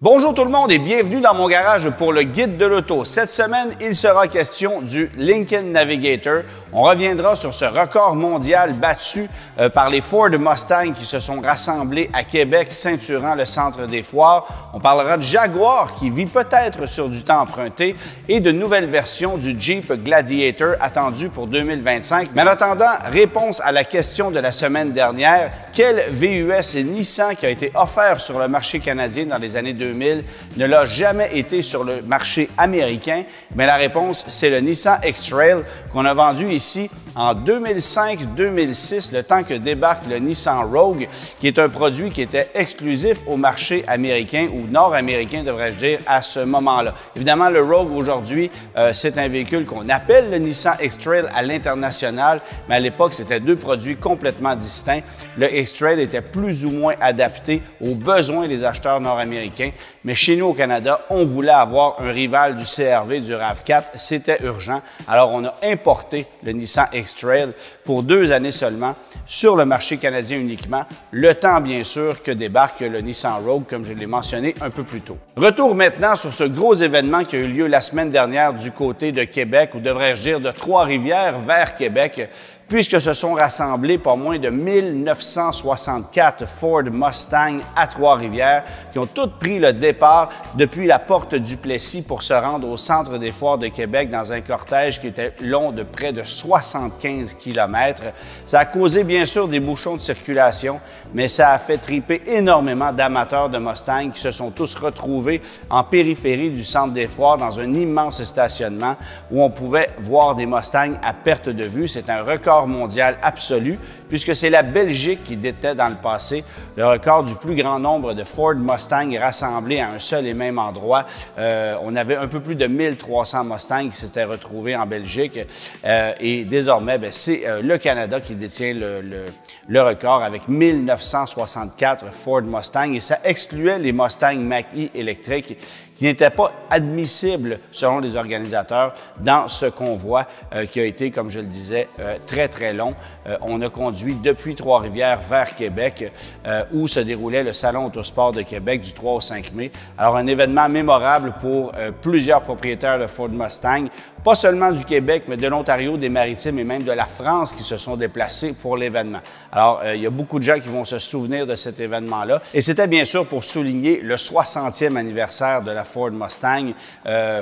Bonjour tout le monde et bienvenue dans mon garage pour le guide de l'auto. Cette semaine, il sera question du Lincoln Navigator. On reviendra sur ce record mondial battu par les Ford Mustang qui se sont rassemblés à Québec, ceinturant le centre des foires. On parlera de Jaguar qui vit peut-être sur du temps emprunté et de nouvelles versions du Jeep Gladiator attendu pour 2025. Mais en attendant, réponse à la question de la semaine dernière, quel VUS et Nissan qui a été offert sur le marché canadien dans les années 2000 ne l'a jamais été sur le marché américain? Mais la réponse, c'est le Nissan X-Trail qu'on a vendu ici en 2005-2006, le temps que débarque le Nissan Rogue, qui est un produit qui était exclusif au marché américain ou nord-américain, devrais-je dire, à ce moment-là. Évidemment, le Rogue aujourd'hui, c'est un véhicule qu'on appelle le Nissan X-Trail à l'international, mais à l'époque, c'était deux produits complètement distincts. Le X-Trail était plus ou moins adapté aux besoins des acheteurs nord-américains, mais chez nous au Canada, on voulait avoir un rival du CR-V, du RAV4, c'était urgent. Alors, on a importé le Nissan X-Trail pour 2 années seulement sur le marché canadien uniquement, le temps bien sûr que débarque le Nissan Rogue, comme je l'ai mentionné un peu plus tôt. Retour maintenant sur ce gros événement qui a eu lieu la semaine dernière du côté de Québec, ou devrais-je dire de Trois-Rivières vers Québec, puisque se sont rassemblés pas moins de 1964 Ford Mustang à Trois-Rivières qui ont toutes pris le départ depuis la porte du Plessis pour se rendre au centre des foires de Québec dans un cortège qui était long de près de 75 km. Ça a causé bien sûr des bouchons de circulation, mais ça a fait triper énormément d'amateurs de Mustang qui se sont tous retrouvés en périphérie du centre des foires dans un immense stationnement où on pouvait voir des Mustangs à perte de vue. C'est un record mondial absolu, puisque c'est la Belgique qui détenait dans le passé le record du plus grand nombre de Ford Mustang rassemblés à un seul et même endroit. On avait un peu plus de 1300 Mustangs qui s'étaient retrouvés en Belgique et désormais, c'est le Canada qui détient le record avec 1964 Ford Mustang et ça excluait les Mustang Mach-E électriques qui n'étaient pas admissibles, selon les organisateurs, dans ce convoi qui a été, comme je le disais, très, très long. On a conduit depuis Trois-Rivières vers Québec, où se déroulait le Salon Autosport de Québec du 3 au 5 mai. Alors, un événement mémorable pour plusieurs propriétaires de Ford Mustang, pas seulement du Québec, mais de l'Ontario, des Maritimes et même de la France qui se sont déplacés pour l'événement. Alors, il y a beaucoup de gens qui vont se souvenir de cet événement-là. Et c'était bien sûr pour souligner le 60e anniversaire de la Ford Mustang.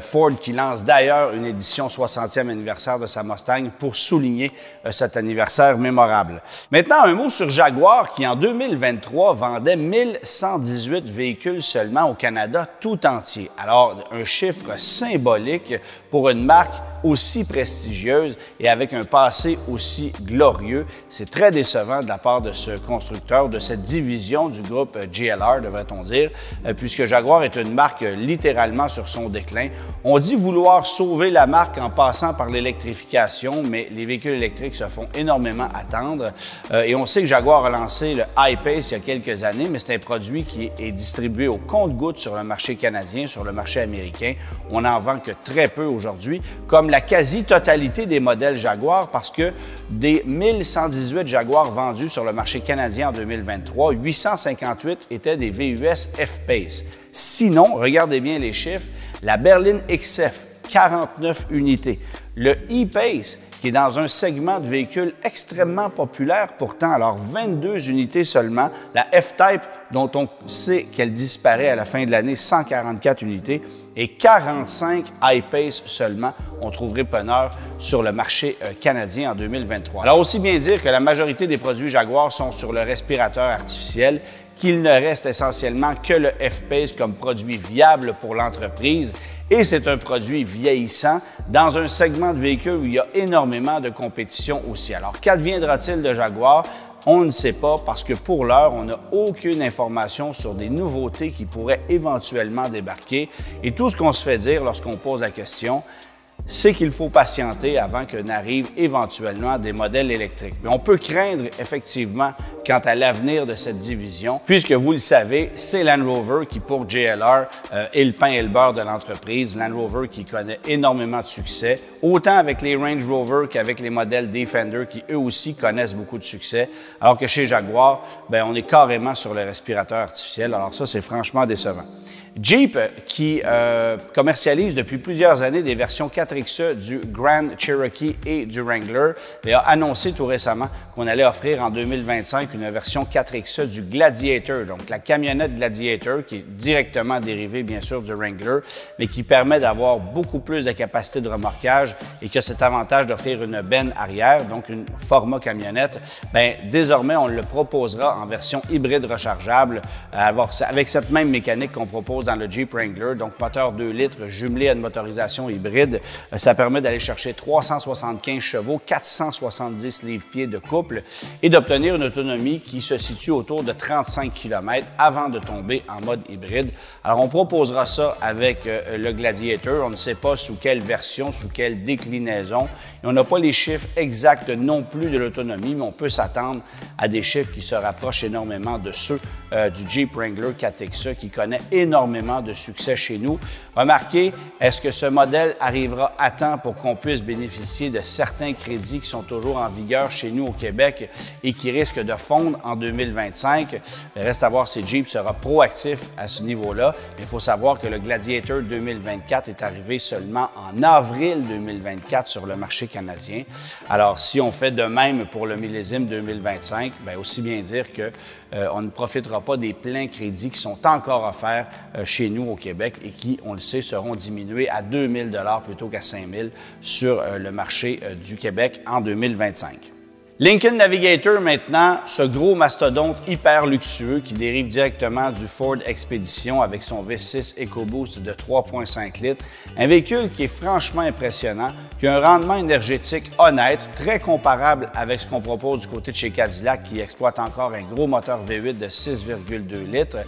Ford qui lance d'ailleurs une édition 60e anniversaire de sa Mustang pour souligner cet anniversaire mémorable. Maintenant, un mot sur Jaguar qui, en 2023, vendait 1118 véhicules seulement au Canada tout entier. Alors, un chiffre symbolique pour une marque aussi prestigieuse et avec un passé aussi glorieux. C'est très décevant de la part de ce constructeur, de cette division du groupe JLR, devrait-on dire, puisque Jaguar est une marque littéralement sur son déclin. On dit vouloir sauver la marque en passant par l'électrification, mais les véhicules électriques se font énormément attendre. Et on sait que Jaguar a lancé le I-Pace il y a quelques années, mais c'est un produit qui est distribué au compte-gouttes sur le marché canadien, sur le marché américain. On n'en vend que très peu aujourd'hui, comme la quasi-totalité des modèles Jaguar, parce que des 1118 Jaguar vendus sur le marché canadien en 2023, 858 étaient des VUS F-Pace. Sinon, regardez bien les chiffres, la berline XF, 49 unités. Le E-Pace, qui est dans un segment de véhicules extrêmement populaire pourtant, alors 22 unités seulement. La F-Type, dont on sait qu'elle disparaît à la fin de l'année, 144 unités. Et 45 I-Pace seulement, on trouverait preneur sur le marché canadien en 2023. Alors aussi bien dire que la majorité des produits Jaguar sont sur le respirateur artificiel, qu'il ne reste essentiellement que le F-Pace comme produit viable pour l'entreprise. Et c'est un produit vieillissant dans un segment de véhicules où il y a énormément de compétition aussi. Alors, qu'adviendra-t-il de Jaguar? On ne sait pas parce que pour l'heure, on n'a aucune information sur des nouveautés qui pourraient éventuellement débarquer. Et tout ce qu'on se fait dire lorsqu'on pose la question, c'est qu'il faut patienter avant que n'arrivent éventuellement des modèles électriques. Mais on peut craindre effectivement quant à l'avenir de cette division, puisque vous le savez, c'est Land Rover qui, pour JLR, est le pain et le beurre de l'entreprise. Land Rover qui connaît énormément de succès, autant avec les Range Rover qu'avec les modèles Defender qui, eux aussi, connaissent beaucoup de succès, alors que chez Jaguar, on est carrément sur le respirateur artificiel. Alors ça, c'est franchement décevant. Jeep, qui commercialise depuis plusieurs années des versions 4XE du Grand Cherokee et du Wrangler, a annoncé tout récemment qu'on allait offrir en 2025 une version 4XE du Gladiator, donc la camionnette Gladiator qui est directement dérivée bien sûr du Wrangler, mais qui permet d'avoir beaucoup plus de capacité de remorquage et qui a cet avantage d'offrir une benne arrière, donc un format camionnette. Bien, désormais, on le proposera en version hybride rechargeable avec cette même mécanique qu'on propose dans le Jeep Wrangler, donc moteur 2 litres jumelé à une motorisation hybride. Ça permet d'aller chercher 375 chevaux, 470 livres-pieds de couple et d'obtenir une autonomie qui se situe autour de 35 km avant de tomber en mode hybride. Alors, on proposera ça avec le Gladiator. On ne sait pas sous quelle version, sous quelle déclinaison. Et on n'a pas les chiffres exacts non plus de l'autonomie, mais on peut s'attendre à des chiffres qui se rapprochent énormément de ceux du Jeep Wrangler 4XE qui connaît énormément de succès chez nous. Remarquez, est-ce que ce modèle arrivera à temps pour qu'on puisse bénéficier de certains crédits qui sont toujours en vigueur chez nous au Québec et qui risquent de fondre en 2025? Il reste à voir si Jeep sera proactif à ce niveau-là. Il faut savoir que le Gladiator 2024 est arrivé seulement en avril 2024 sur le marché canadien. Alors, si on fait de même pour le millésime 2025, bien, aussi bien dire qu'on ne profitera pas des pleins crédits qui sont encore offerts chez nous au Québec et qui, on le sait, seront diminués à 2 000 $ plutôt qu'à 5 000 sur le marché du Québec en 2025. Lincoln Navigator maintenant, ce gros mastodonte hyper luxueux qui dérive directement du Ford Expedition avec son V6 EcoBoost de 3,5 litres. Un véhicule qui est franchement impressionnant, qui a un rendement énergétique honnête, très comparable avec ce qu'on propose du côté de chez Cadillac qui exploite encore un gros moteur V8 de 6,2 litres.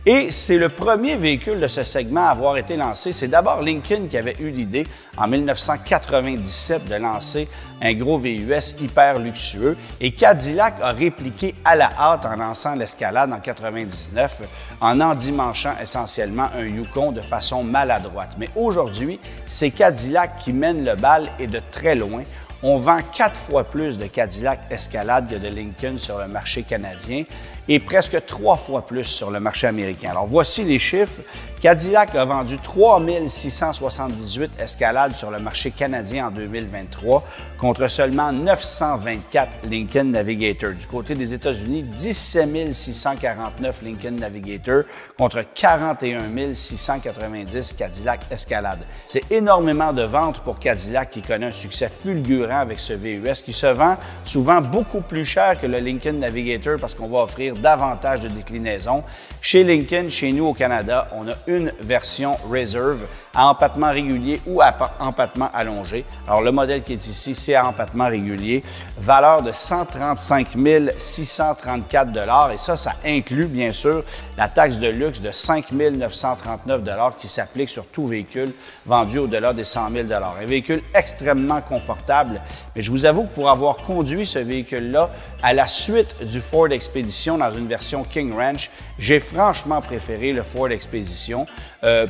Et c'est le premier véhicule de ce segment à avoir été lancé. C'est d'abord Lincoln qui avait eu l'idée en 1997 de lancer un gros VUS hyper luxueux et Cadillac a répliqué à la hâte en lançant l'Escalade en 99 en endimanchant essentiellement un Yukon de façon maladroite. Mais aujourd'hui, c'est Cadillac qui mène le bal et de très loin. On vend 4 fois plus de Cadillac Escalade que de Lincoln sur le marché canadien et presque 3 fois plus sur le marché américain. Alors, voici les chiffres. Cadillac a vendu 3 678 Escalades sur le marché canadien en 2023 contre seulement 924 Lincoln Navigator. Du côté des États-Unis, 17 649 Lincoln Navigator contre 41 690 Cadillac Escalade. C'est énormément de ventes pour Cadillac qui connaît un succès fulgurant avec ce VUS qui se vend souvent beaucoup plus cher que le Lincoln Navigator parce qu'on va offrir davantage de déclinaisons. Chez Lincoln, chez nous au Canada, on a une version Reserve à empattement régulier ou à empattement allongé. Alors, le modèle qui est ici, c'est à empattement régulier. Valeur de 135 634 $ et ça inclut bien sûr la taxe de luxe de 5 939 $ qui s'applique sur tout véhicule vendu au-delà des 100 000 $. Un véhicule extrêmement confortable, mais je vous avoue que pour avoir conduit ce véhicule-là à la suite du Ford Expedition dans une version King Ranch, j'ai franchement préféré le Ford Expedition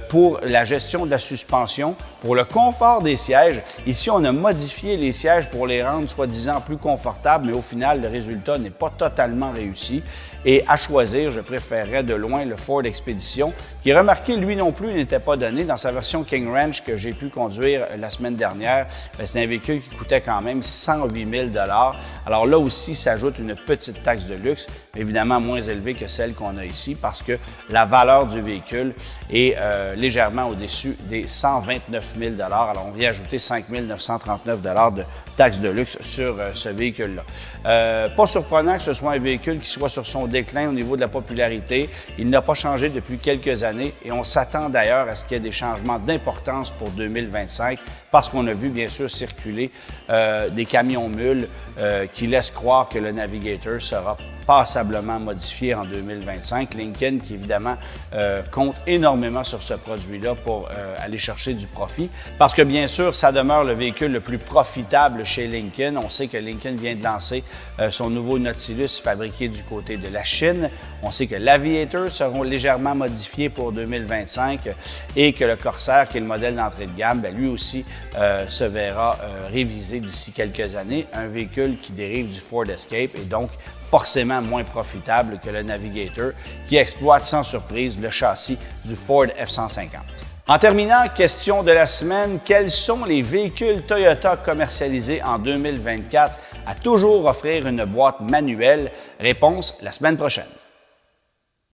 pour la gestion de la suspension, pour le confort des sièges. Ici, on a modifié les sièges pour les rendre soi-disant plus confortables, mais au final, le résultat n'est pas totalement réussi. Et à choisir, je préférerais de loin le Ford Expedition, qui, remarqué, lui non plus, n'était pas donné. Dans sa version King Ranch que j'ai pu conduire la semaine dernière, c'est un véhicule qui coûtait quand même 108 000 $. Alors là aussi, s'ajoute une petite taxe de luxe, évidemment moins élevée que celle qu'on a ici, parce que la valeur du véhicule est légèrement au-dessus des 129 000 $. Alors, on vient ajouter 5 939 $ de taxe de luxe sur ce véhicule-là. Pas surprenant que ce soit un véhicule qui soit sur son déclin au niveau de la popularité. Il n'a pas changé depuis quelques années et on s'attend d'ailleurs à ce qu'il y ait des changements d'importance pour 2025 parce qu'on a vu bien sûr circuler des camions mules qui laissent croire que le Navigator sera passablement modifié en 2025. Lincoln qui évidemment compte énormément sur ce produit-là pour aller chercher du profit parce que bien sûr ça demeure le véhicule le plus profitable chez Lincoln. On sait que Lincoln vient de lancer son nouveau Nautilus fabriqué du côté de la Chine. On sait que l'Aviator seront légèrement modifiés pour 2025 et que le Corsair, qui est le modèle d'entrée de gamme, bien, lui aussi se verra révisé d'ici quelques années. Un véhicule qui dérive du Ford Escape et donc forcément moins profitable que le Navigator, qui exploite sans surprise le châssis du Ford F-150. En terminant, question de la semaine, quels sont les véhicules Toyota commercialisés en 2024 à toujours offrir une boîte manuelle? Réponse la semaine prochaine.